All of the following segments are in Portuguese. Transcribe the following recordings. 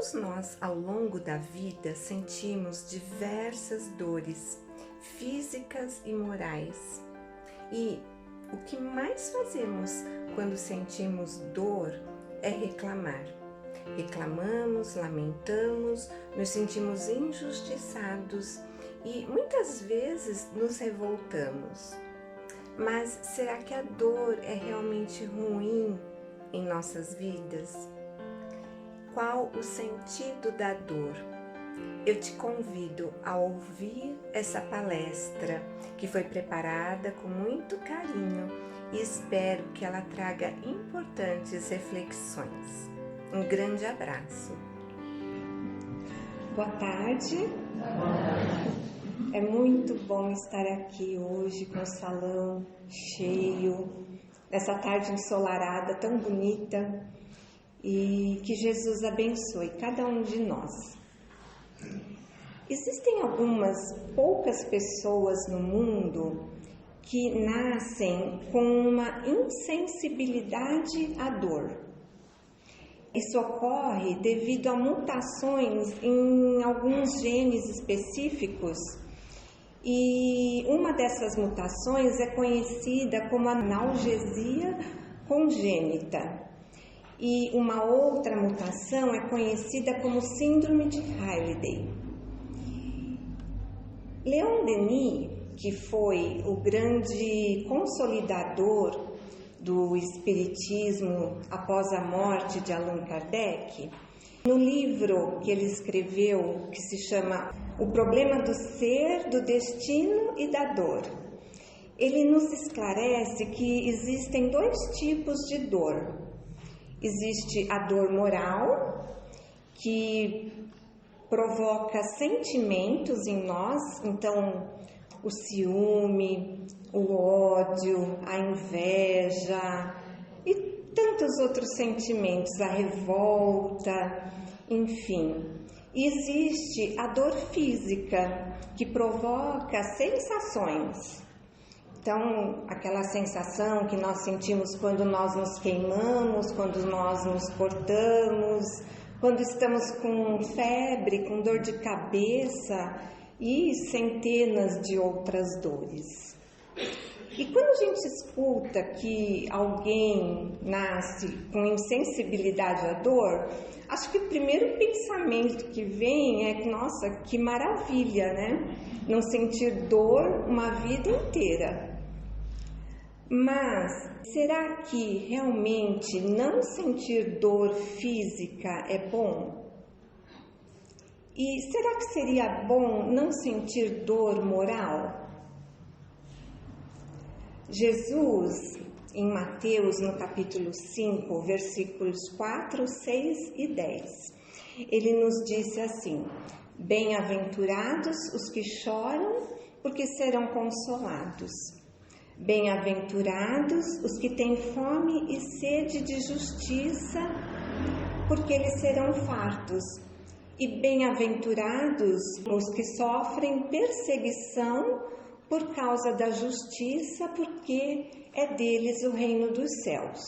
Todos nós, ao longo da vida, sentimos diversas dores físicas e morais. E o que mais fazemos quando sentimos dor é reclamar. Reclamamos, lamentamos, nos sentimos injustiçados e muitas vezes nos revoltamos. Mas será que a dor é realmente ruim em nossas vidas? Qual o sentido da dor? Eu te convido a ouvir essa palestra que foi preparada com muito carinho e espero que ela traga importantes reflexões. Um grande abraço. Boa tarde. É muito bom estar aqui hoje com o salão cheio, nessa tarde ensolarada tão bonita. E que Jesus abençoe cada um de nós. Existem algumas poucas pessoas no mundo que nascem com uma insensibilidade à dor. Isso ocorre devido a mutações em alguns genes específicos e uma dessas mutações é conhecida como analgesia congênita. E uma outra mutação é conhecida como síndrome de Hailey. Leon Denis, que foi o grande consolidador do espiritismo após a morte de Allan Kardec, no livro que ele escreveu, que se chama O Problema do Ser, do Destino e da Dor, ele nos esclarece que existem dois tipos de dor. Existe a dor moral, que provoca sentimentos em nós, então o ciúme, o ódio, a inveja e tantos outros sentimentos, a revolta, enfim. E existe a dor física, que provoca sensações. Então, aquela sensação que nós sentimos quando nós nos queimamos, quando nós nos cortamos, quando estamos com febre, com dor de cabeça e centenas de outras dores. E quando a gente escuta que alguém nasce com insensibilidade à dor, acho que o primeiro pensamento que vem é que, nossa, que maravilha, né? Não sentir dor uma vida inteira. Mas será que realmente não sentir dor física é bom? E será que seria bom não sentir dor moral? Jesus, em Mateus, no capítulo 5, versículos 4, 6 e 10, ele nos disse assim: Bem-aventurados os que choram, porque serão consolados. Bem-aventurados os que têm fome e sede de justiça, porque eles serão fartos. E bem-aventurados os que sofrem perseguição por causa da justiça, porque é deles o reino dos céus.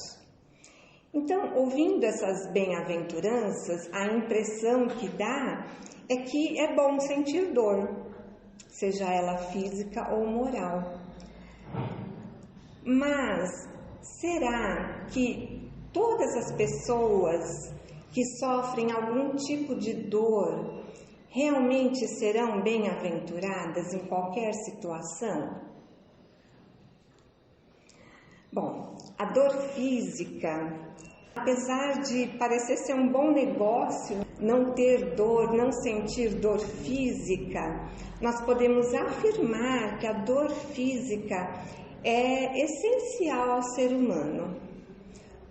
Então, ouvindo essas bem-aventuranças, a impressão que dá é que é bom sentir dor, seja ela física ou moral. Mas será que todas as pessoas que sofrem algum tipo de dor realmente serão bem-aventuradas em qualquer situação? Bom, a dor física, apesar de parecer ser um bom negócio, não ter dor, não sentir dor física, nós podemos afirmar que a dor física é essencial ao ser humano.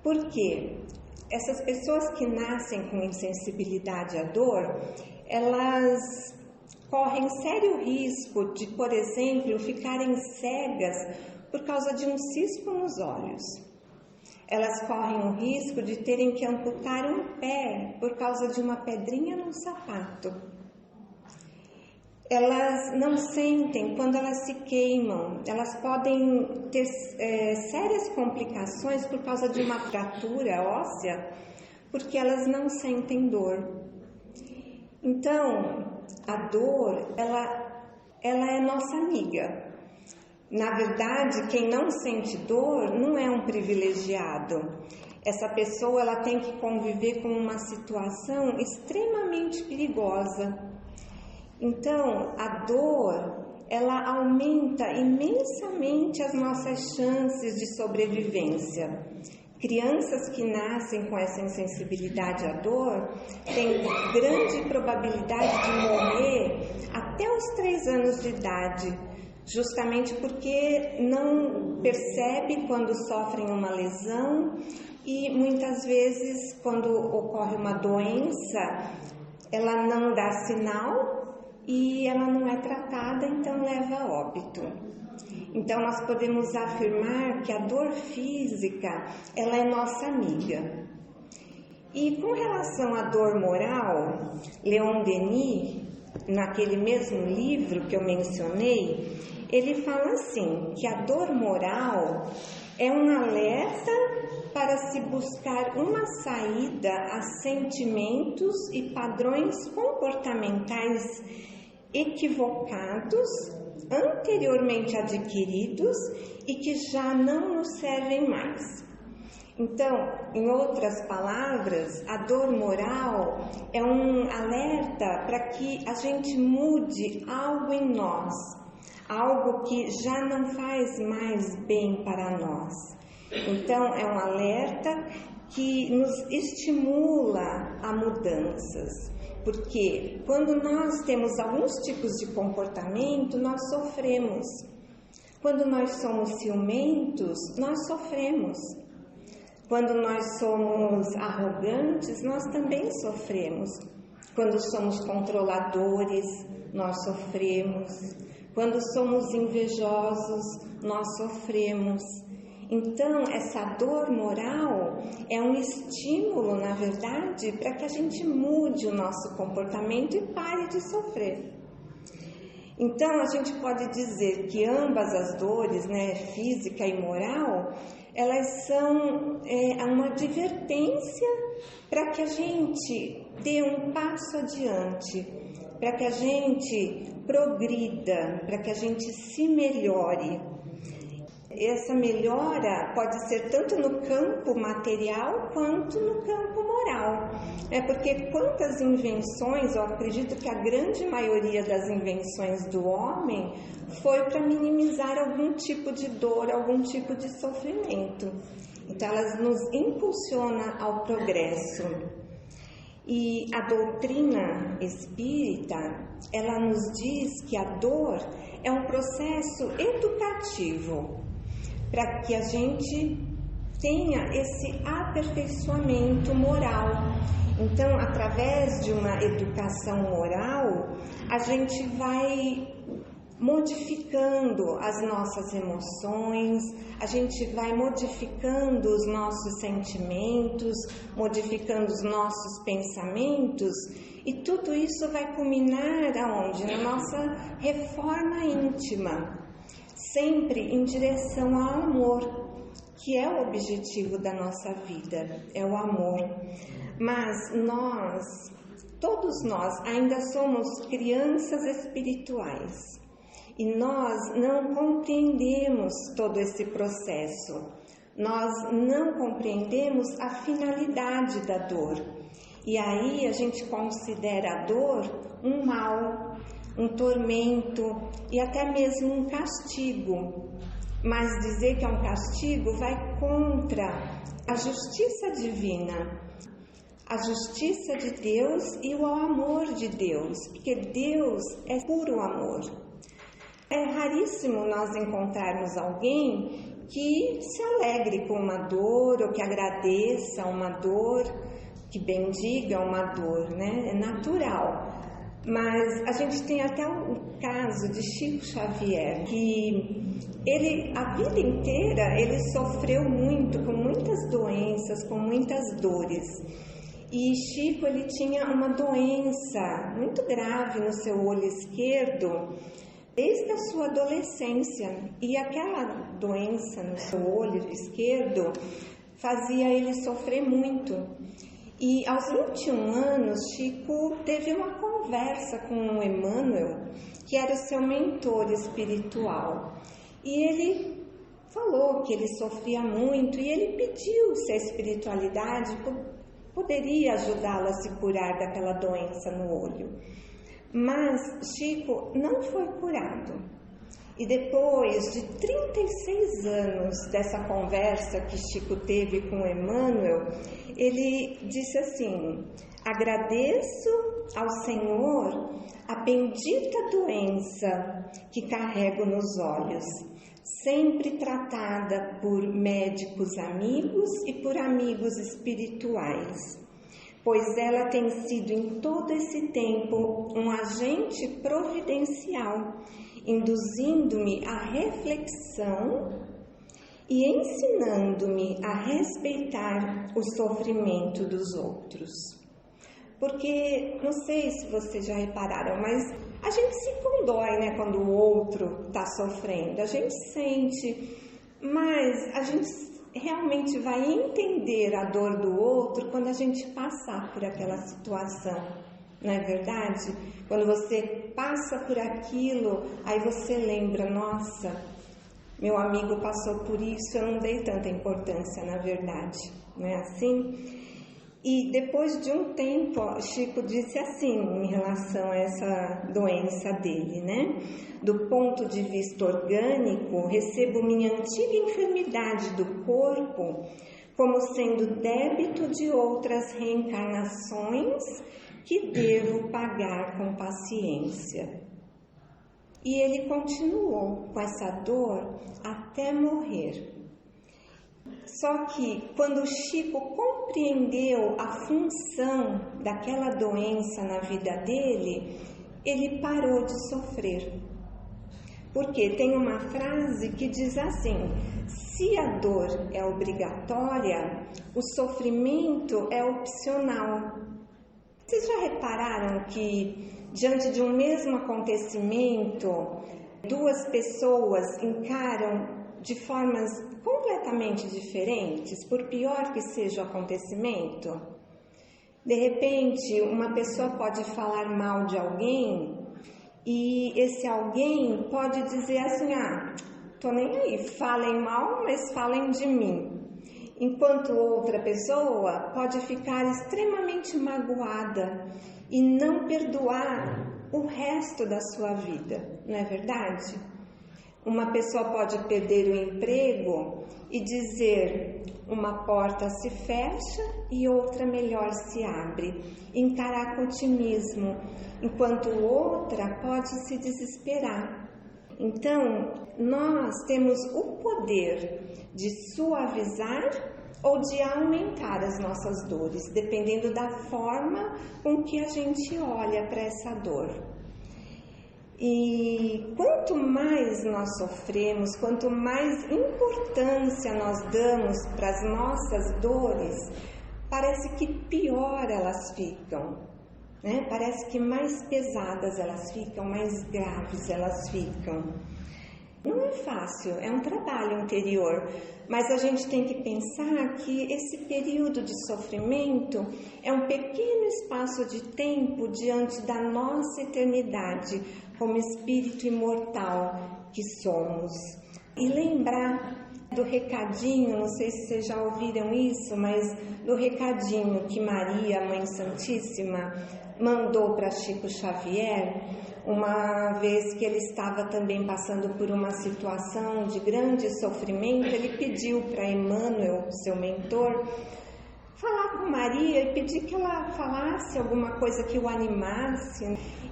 Por quê? Essas pessoas que nascem com insensibilidade à dor, elas correm sério risco de, por exemplo, ficarem cegas por causa de um cisco nos olhos. Elas correm o risco de terem que amputar um pé por causa de uma pedrinha no sapato. Elas não sentem quando elas se queimam. Elas podem ter sérias complicações por causa de uma fratura óssea, porque elas não sentem dor. Então, a dor, ela é nossa amiga. Na verdade, quem não sente dor não é um privilegiado. Essa pessoa, ela tem que conviver com uma situação extremamente perigosa. Então, a dor, ela aumenta imensamente as nossas chances de sobrevivência. Crianças que nascem com essa insensibilidade à dor têm grande probabilidade de morrer até os 3 anos de idade, justamente porque não percebe quando sofrem uma lesão e muitas vezes quando ocorre uma doença, ela não dá sinal e ela não é tratada, então leva a óbito. Então nós podemos afirmar que a dor física, ela é nossa amiga. E com relação à dor moral, Leon Denis, naquele mesmo livro que eu mencionei, ele fala assim, que a dor moral é um alerta para se buscar uma saída a sentimentos e padrões comportamentais equivocados, anteriormente adquiridos e que já não nos servem mais. Então, em outras palavras, a dor moral é um alerta para que a gente mude algo em nós, algo que já não faz mais bem para nós. Então, é um alerta que nos estimula a mudanças, porque quando nós temos alguns tipos de comportamento, nós sofremos. Quando nós somos ciumentos, nós sofremos. Quando nós somos arrogantes, nós também sofremos. Quando somos controladores, nós sofremos. Quando somos invejosos, nós sofremos. Então, essa dor moral é um estímulo, na verdade, para que a gente mude o nosso comportamento e pare de sofrer. Então, a gente pode dizer que ambas as dores, física e moral, elas são uma advertência para que a gente dê um passo adiante, para que a gente progrida, para que a gente se melhore. Essa melhora pode ser tanto no campo material quanto no campo moral. Porque quantas invenções, eu acredito que a grande maioria das invenções do homem foi para minimizar algum tipo de dor, algum tipo de sofrimento. Então, elas nos impulsionam ao progresso. E a doutrina espírita, ela nos diz que a dor é um processo educativo para que a gente tenha esse aperfeiçoamento moral. Então, através de uma educação moral, a gente vai modificando as nossas emoções, a gente vai modificando os nossos sentimentos, modificando os nossos pensamentos, e tudo isso vai culminar aonde? Na nossa reforma íntima, sempre em direção ao amor, que é o objetivo da nossa vida, é o amor. Mas todos nós ainda somos crianças espirituais. E nós não compreendemos todo esse processo, nós não compreendemos a finalidade da dor. E aí a gente considera a dor um mal, um tormento e até mesmo um castigo. Mas dizer que é um castigo vai contra a justiça divina, a justiça de Deus e o amor de Deus, porque Deus é puro amor. É raríssimo nós encontrarmos alguém que se alegre com uma dor ou que agradeça uma dor, que bendiga uma dor, É natural. Mas a gente tem até o caso de Chico Xavier, que a vida inteira, ele sofreu muito, com muitas doenças, com muitas dores. E Chico, ele tinha uma doença muito grave no seu olho esquerdo, desde a sua adolescência, e aquela doença no seu olho esquerdo fazia ele sofrer muito. E aos 21 anos, Chico teve uma conversa com o Emmanuel, que era o seu mentor espiritual. E ele falou que ele sofria muito e ele pediu se a espiritualidade poderia ajudá-lo a se curar daquela doença no olho. Mas Chico não foi curado. E depois de 36 anos dessa conversa que Chico teve com Emmanuel, ele disse assim: agradeço ao Senhor a bendita doença que carrego nos olhos, sempre tratada por médicos amigos e por amigos espirituais, pois ela tem sido em todo esse tempo um agente providencial, induzindo-me à reflexão e ensinando-me a respeitar o sofrimento dos outros. Porque, não sei se vocês já repararam, mas a gente se condói, né, quando o outro está sofrendo. A gente sente, mas a gente realmente vai entender a dor do outro quando a gente passar por aquela situação. Não é verdade? Quando você passa por aquilo, aí você lembra, nossa, meu amigo passou por isso, eu não dei tanta importância, na verdade. Não é assim? E depois de um tempo, Chico disse assim em relação a essa doença dele, né? Do ponto de vista orgânico, recebo minha antiga enfermidade do corpo como sendo débito de outras reencarnações que devo pagar com paciência. E ele continuou com essa dor até morrer. Só que quando Chico compreendeu a função daquela doença na vida dele, ele parou de sofrer. Porque tem uma frase que diz assim: se a dor é obrigatória, o sofrimento é opcional. Vocês já repararam que, diante de um mesmo acontecimento, duas pessoas encaram de formas completamente diferentes, por pior que seja o acontecimento? De repente, uma pessoa pode falar mal de alguém e esse alguém pode dizer assim: tô nem aí, falem mal, mas falem de mim. Enquanto outra pessoa pode ficar extremamente magoada e não perdoar o resto da sua vida, não é verdade? Uma pessoa pode perder o emprego e dizer: uma porta se fecha e outra melhor se abre, encarar com otimismo, enquanto outra pode se desesperar. Então, nós temos o poder de suavizar ou de aumentar as nossas dores, dependendo da forma com que a gente olha para essa dor. E quanto mais nós sofremos, quanto mais importância nós damos para as nossas dores, parece que pior elas ficam, né? Parece que mais pesadas elas ficam, mais graves elas ficam. Não é fácil, é um trabalho interior, mas a gente tem que pensar que esse período de sofrimento é um pequeno espaço de tempo diante da nossa eternidade, como espírito imortal que somos. E lembrar do recadinho, não sei se vocês já ouviram isso, mas do recadinho que Maria, Mãe Santíssima, mandou para Chico Xavier, uma vez que ele estava também passando por uma situação de grande sofrimento. Ele pediu para Emmanuel, seu mentor, falar com Maria e pedir que ela falasse alguma coisa que o animasse.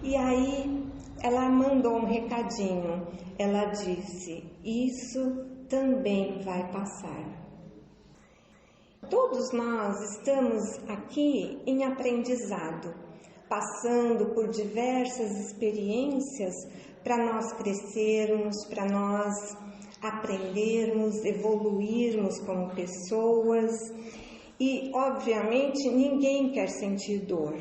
E aí ela mandou um recadinho. Ela disse: isso também vai passar. Todos nós estamos aqui em aprendizado, passando por diversas experiências para nós crescermos, para nós aprendermos, evoluirmos como pessoas. E, obviamente, ninguém quer sentir dor.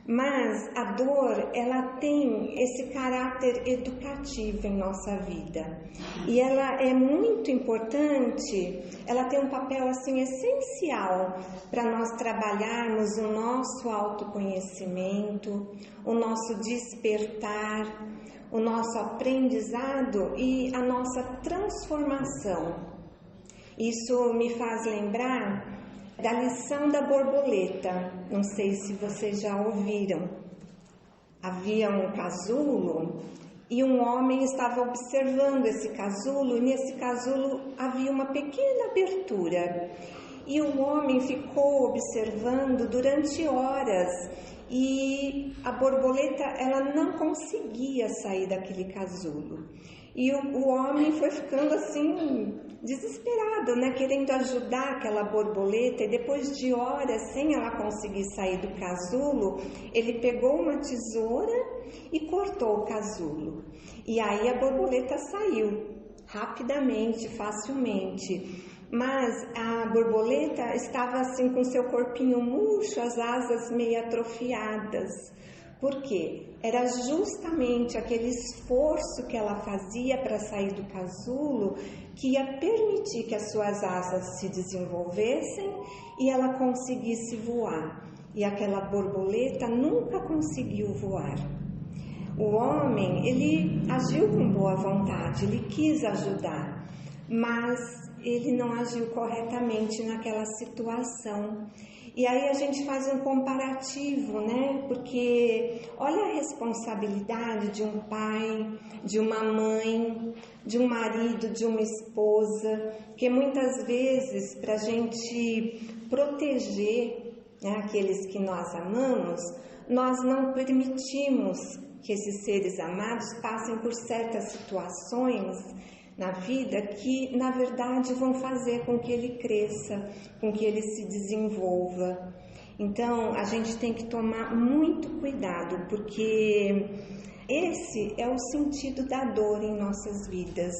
Mas a dor, ela tem esse caráter educativo em nossa vida. E ela é muito importante, ela tem um papel assim essencial para nós trabalharmos o nosso autoconhecimento, o nosso despertar, o nosso aprendizado e a nossa transformação. Isso me faz lembrar da lição da borboleta. Não sei se vocês já ouviram. Havia um casulo e um homem estava observando esse casulo, e nesse casulo havia uma pequena abertura. E o homem ficou observando durante horas e a borboleta ela não conseguia sair daquele casulo. E o homem foi ficando assim desesperado, né, querendo ajudar aquela borboleta, e depois de horas sem ela conseguir sair do casulo, ele pegou uma tesoura e cortou o casulo. E aí a borboleta saiu rapidamente, facilmente. Mas a borboleta estava assim com seu corpinho murcho, as asas meio atrofiadas. Por quê? Era justamente aquele esforço que ela fazia para sair do casulo que ia permitir que as suas asas se desenvolvessem e ela conseguisse voar. E aquela borboleta nunca conseguiu voar. O homem, ele agiu com boa vontade, ele quis ajudar, mas ele não agiu corretamente naquela situação. E aí a gente faz um comparativo, né? Porque olha a responsabilidade de um pai, de uma mãe, de um marido, de uma esposa, que muitas vezes para a gente proteger, né, aqueles que nós amamos, nós não permitimos que esses seres amados passem por certas situações na vida que, na verdade, vão fazer com que ele cresça, com que ele se desenvolva. Então, a gente tem que tomar muito cuidado, porque esse é o sentido da dor em nossas vidas.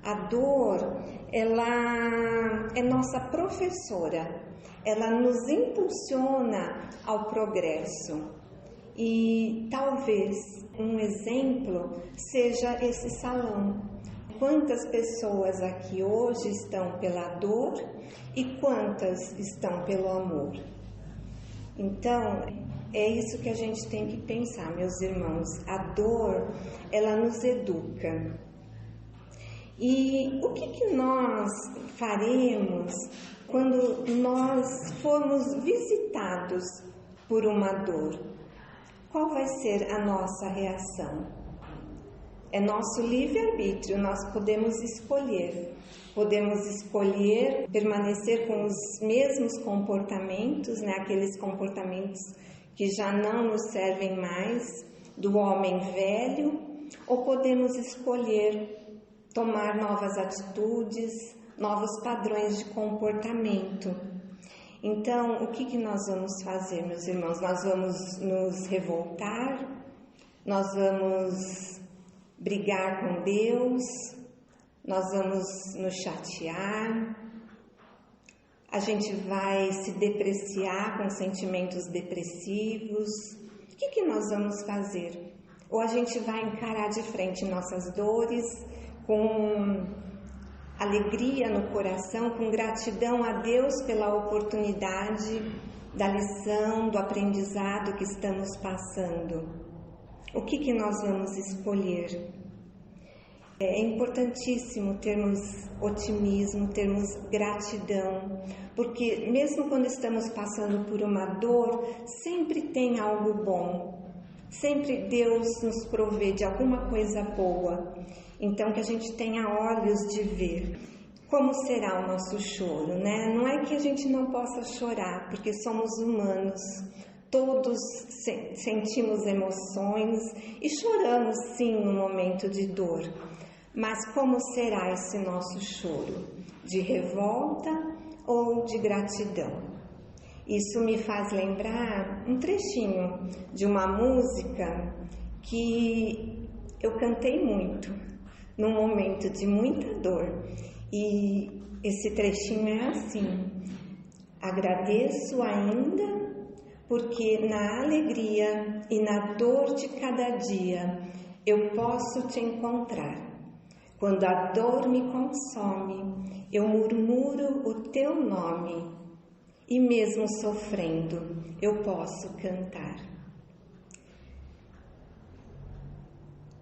A dor, ela é nossa professora, ela nos impulsiona ao progresso. E talvez um exemplo seja esse salão. Quantas pessoas aqui hoje estão pela dor e quantas estão pelo amor? Então, é isso que a gente tem que pensar, meus irmãos. A dor, ela nos educa. E o que nós faremos quando nós formos visitados por uma dor? Qual vai ser a nossa reação? É nosso livre-arbítrio, nós podemos escolher. Podemos escolher permanecer com os mesmos comportamentos, né? Aqueles comportamentos que já não nos servem mais, do homem velho, ou podemos escolher tomar novas atitudes, novos padrões de comportamento. Então, o que nós vamos fazer, meus irmãos? Nós vamos nos revoltar, nós vamos brigar com Deus, nós vamos nos chatear, a gente vai se depreciar com sentimentos depressivos. O que nós vamos fazer? Ou a gente vai encarar de frente nossas dores com alegria no coração, com gratidão a Deus pela oportunidade da lição, do aprendizado que estamos passando. O que nós vamos escolher? É importantíssimo termos otimismo, termos gratidão, porque mesmo quando estamos passando por uma dor, sempre tem algo bom, sempre Deus nos provê de alguma coisa boa. Então, que a gente tenha olhos de ver. Como será o nosso choro, né? Não é que a gente não possa chorar, porque somos humanos. Todos sentimos emoções e choramos sim no momento de dor. Mas como será esse nosso choro? De revolta ou de gratidão? Isso me faz lembrar um trechinho de uma música que eu cantei muito, num momento de muita dor. E esse trechinho é assim: agradeço ainda porque na alegria e na dor de cada dia eu posso te encontrar. Quando a dor me consome, eu murmuro o teu nome, e mesmo sofrendo, eu posso cantar.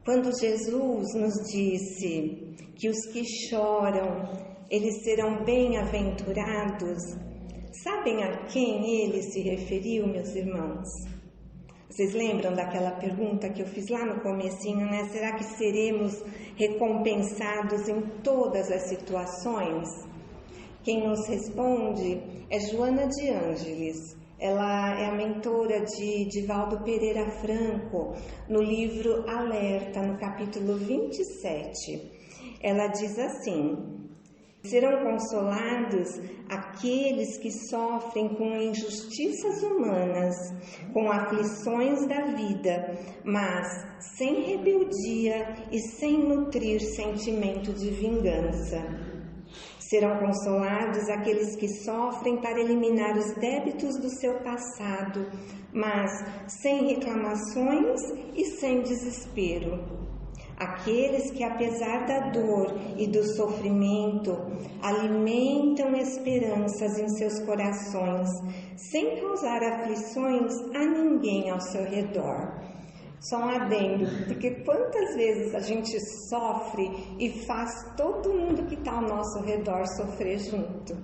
Quando Jesus nos disse que os que choram, eles serão bem-aventurados, sabem a quem ele se referiu, meus irmãos? Vocês lembram daquela pergunta que eu fiz lá no comecinho, né? Será que seremos recompensados em todas as situações? Quem nos responde é Joana de Ângeles. Ela é a mentora de Divaldo Pereira Franco, no livro Alerta, no capítulo 27. Ela diz assim: serão consolados aqueles que sofrem com injustiças humanas, com aflições da vida, mas sem rebeldia e sem nutrir sentimento de vingança. Serão consolados aqueles que sofrem para eliminar os débitos do seu passado, mas sem reclamações e sem desespero. Aqueles que, apesar da dor e do sofrimento, alimentam esperanças em seus corações, sem causar aflições a ninguém ao seu redor. Só um adendo, porque quantas vezes a gente sofre e faz todo mundo que está ao nosso redor sofrer junto.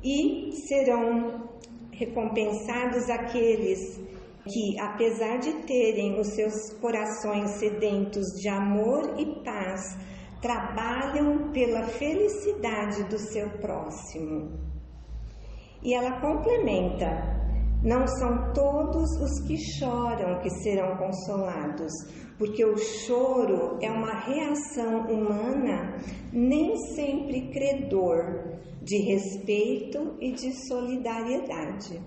E serão recompensados aqueles que, apesar de terem os seus corações sedentos de amor e paz, trabalham pela felicidade do seu próximo. E ela complementa: não são todos os que choram que serão consolados, porque o choro é uma reação humana, nem sempre credor, de respeito e de solidariedade.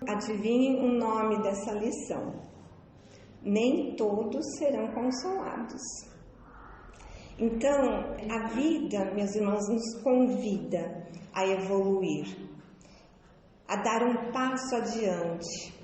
Adivinhem o nome dessa lição: nem todos serão consolados. Então, a vida, meus irmãos, nos convida a evoluir, a dar um passo adiante,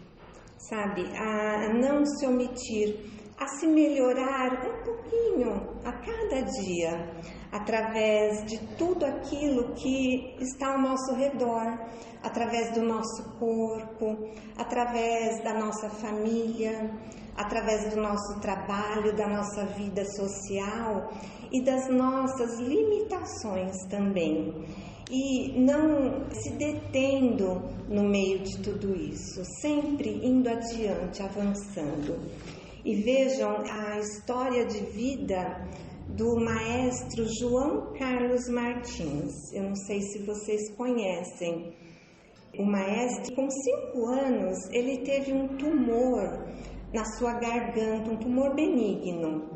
sabe? A não se omitir, a se melhorar um pouquinho a cada dia, através de tudo aquilo que está ao nosso redor, através do nosso corpo, através da nossa família, através do nosso trabalho, da nossa vida social e das nossas limitações também. E não se detendo no meio de tudo isso, sempre indo adiante, avançando. E vejam a história de vida do maestro João Carlos Martins. Eu não sei se vocês conhecem. O maestro, com 5 anos, ele teve um tumor na sua garganta, um tumor benigno.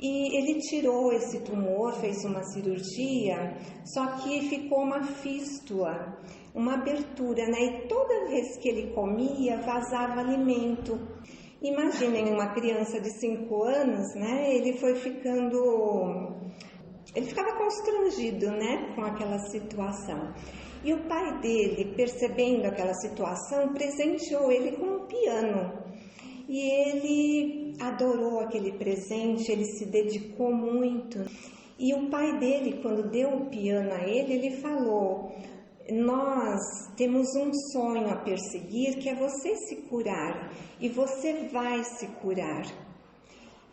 E ele tirou esse tumor, fez uma cirurgia, só que ficou uma fístula, uma abertura, né? E toda vez que ele comia, vazava alimento. Imaginem uma criança de 5 anos, né? Ele ficava constrangido, né? Com aquela situação. E o pai dele, percebendo aquela situação, presenteou ele com um piano. E ele adorou aquele presente, ele se dedicou muito. E o pai dele, quando deu o piano a ele falou: nós temos um sonho a perseguir, que é você se curar, e você vai se curar.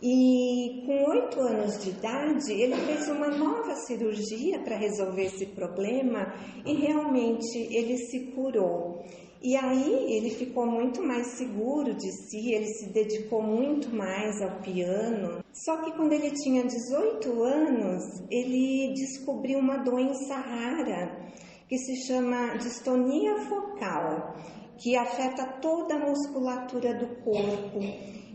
E com 8 anos de idade, ele fez uma nova cirurgia para resolver esse problema e realmente ele se curou. E aí ele ficou muito mais seguro de si, ele se dedicou muito mais ao piano. Só que quando ele tinha 18 anos, ele descobriu uma doença rara que se chama distonia focal, que afeta toda a musculatura do corpo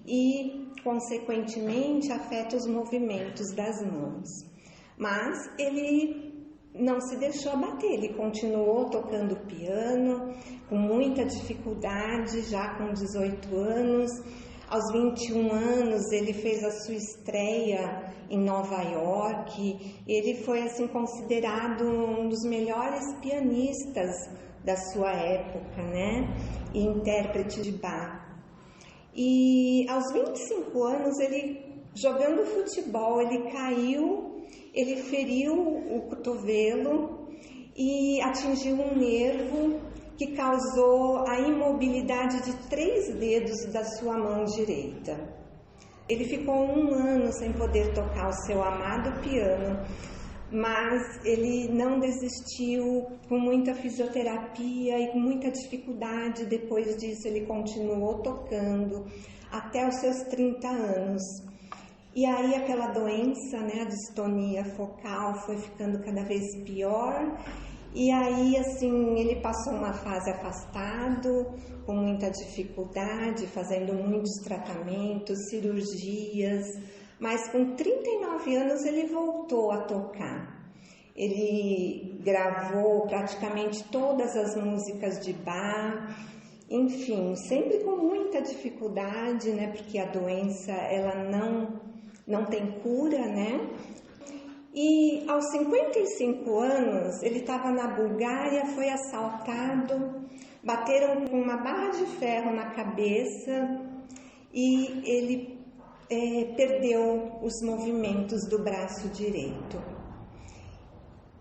e, consequentemente, afeta os movimentos das mãos. Mas ele não se deixou abater, ele continuou tocando piano com muita dificuldade, já com 18 anos. Aos 21 anos, ele fez a sua estreia em Nova York. Ele foi assim considerado um dos melhores pianistas da sua época, né? E intérprete de Bach. E aos 25 anos, ele jogando futebol, ele caiu, ele feriu o cotovelo e atingiu um nervo que causou a imobilidade de 3 dedos da sua mão direita. Ele ficou 1 ano sem poder tocar o seu amado piano, mas ele não desistiu, com muita fisioterapia e com muita dificuldade. Depois disso, ele continuou tocando até os seus 30 anos. E aí aquela doença, né, a distonia focal, foi ficando cada vez pior. E aí, assim, ele passou uma fase afastado, com muita dificuldade, fazendo muitos tratamentos, cirurgias. Mas com 39 anos ele voltou a tocar. Ele gravou praticamente todas as músicas de Bach, enfim, sempre com muita dificuldade, né? Porque a doença, ela não tem cura, né? E aos 55 anos, ele estava na Bulgária, foi assaltado, bateram com uma barra de ferro na cabeça e ele perdeu os movimentos do braço direito.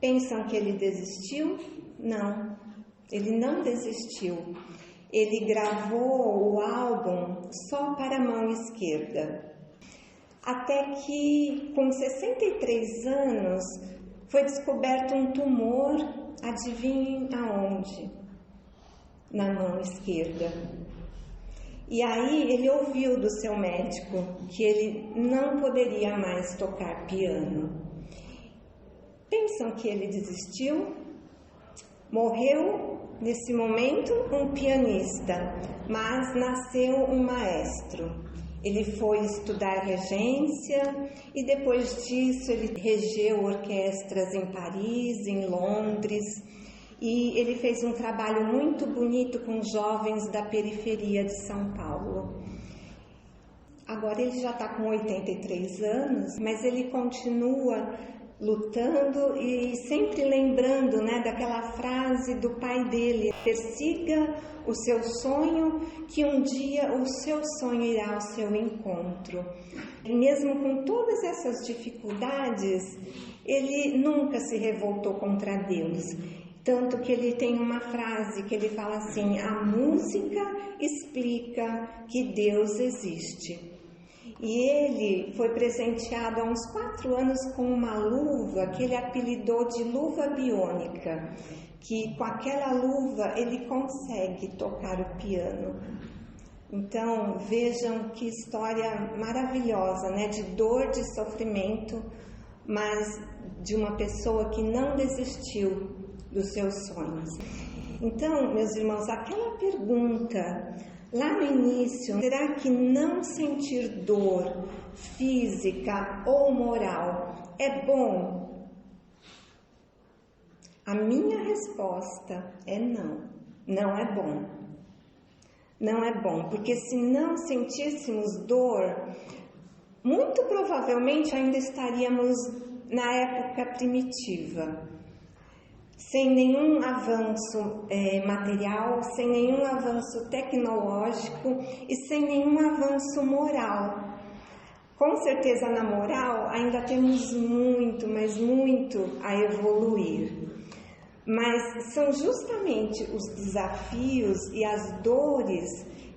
Pensam que ele desistiu? Não, ele não desistiu. Ele gravou o álbum só para a mão esquerda. Até que, com 63 anos, foi descoberto um tumor, adivinhem aonde? Na mão esquerda. E aí ele ouviu do seu médico que ele não poderia mais tocar piano. Pensam que ele desistiu? Morreu nesse momento um pianista, mas nasceu um maestro. Ele foi estudar regência e depois disso ele regeu orquestras em Paris, em Londres, e ele fez um trabalho muito bonito com jovens da periferia de São Paulo. Agora ele já está com 83 anos, mas ele continua lutando e sempre lembrando, né, daquela frase do pai dele: persiga o seu sonho, que um dia o seu sonho irá ao seu encontro. E mesmo com todas essas dificuldades, ele nunca se revoltou contra Deus. Tanto que ele tem uma frase que ele fala assim: a música explica que Deus existe. E ele foi presenteado há uns 4 anos com uma luva que ele apelidou de luva biônica, que com aquela luva ele consegue tocar o piano. Então vejam que história maravilhosa, né? De dor, de sofrimento, mas de uma pessoa que não desistiu dos seus sonhos. Então, meus irmãos, aquela pergunta lá no início, será que não sentir dor física ou moral é bom? A minha resposta é não. Não é bom. Não é bom, porque se não sentíssemos dor, muito provavelmente ainda estaríamos na época primitiva, sem nenhum avanço material, sem nenhum avanço tecnológico e sem nenhum avanço moral. Com certeza na moral ainda temos muito, mas muito a evoluir. Mas são justamente os desafios e as dores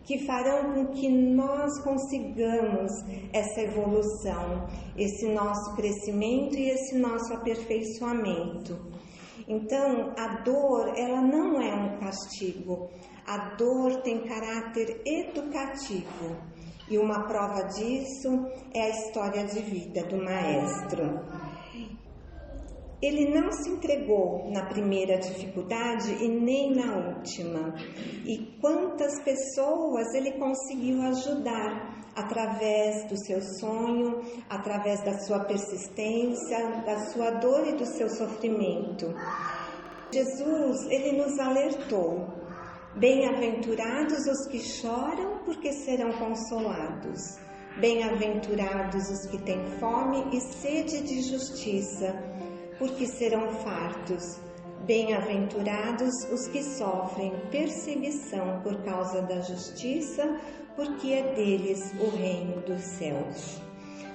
que farão com que nós consigamos essa evolução, esse nosso crescimento e esse nosso aperfeiçoamento. Então, a dor, ela não é um castigo. A dor tem caráter educativo. E uma prova disso é a história de vida do maestro. Ele não se entregou na primeira dificuldade e nem na última. E quantas pessoas ele conseguiu ajudar através do seu sonho, através da sua persistência, da sua dor e do seu sofrimento. Jesus, ele nos alertou: bem-aventurados os que choram, porque serão consolados. Bem-aventurados os que têm fome e sede de justiça, porque serão fartos. Bem-aventurados os que sofrem perseguição por causa da justiça, porque é deles o reino dos céus.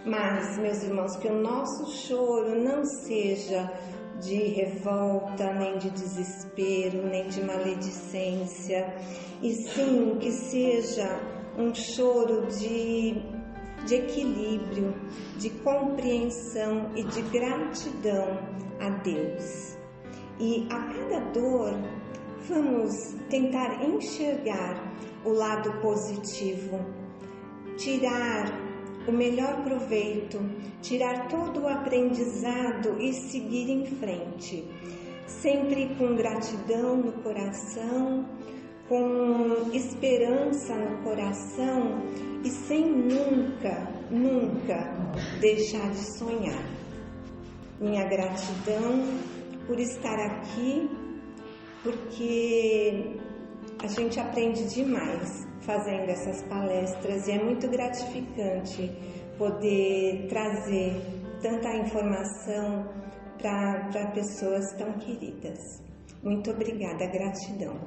Mas, meus irmãos, que o nosso choro não seja de revolta, nem de desespero, nem de maledicência, e sim que seja um choro de equilíbrio, de compreensão e de gratidão a Deus. E a cada dor, vamos tentar enxergar o lado positivo, tirar o melhor proveito, tirar todo o aprendizado e seguir em frente, sempre com gratidão no coração, com esperança no coração e sem nunca deixar de sonhar. Minha gratidão por estar aqui, porque a gente aprende demais fazendo essas palestras e é muito gratificante poder trazer tanta informação para pessoas tão queridas. Muito obrigada, gratidão.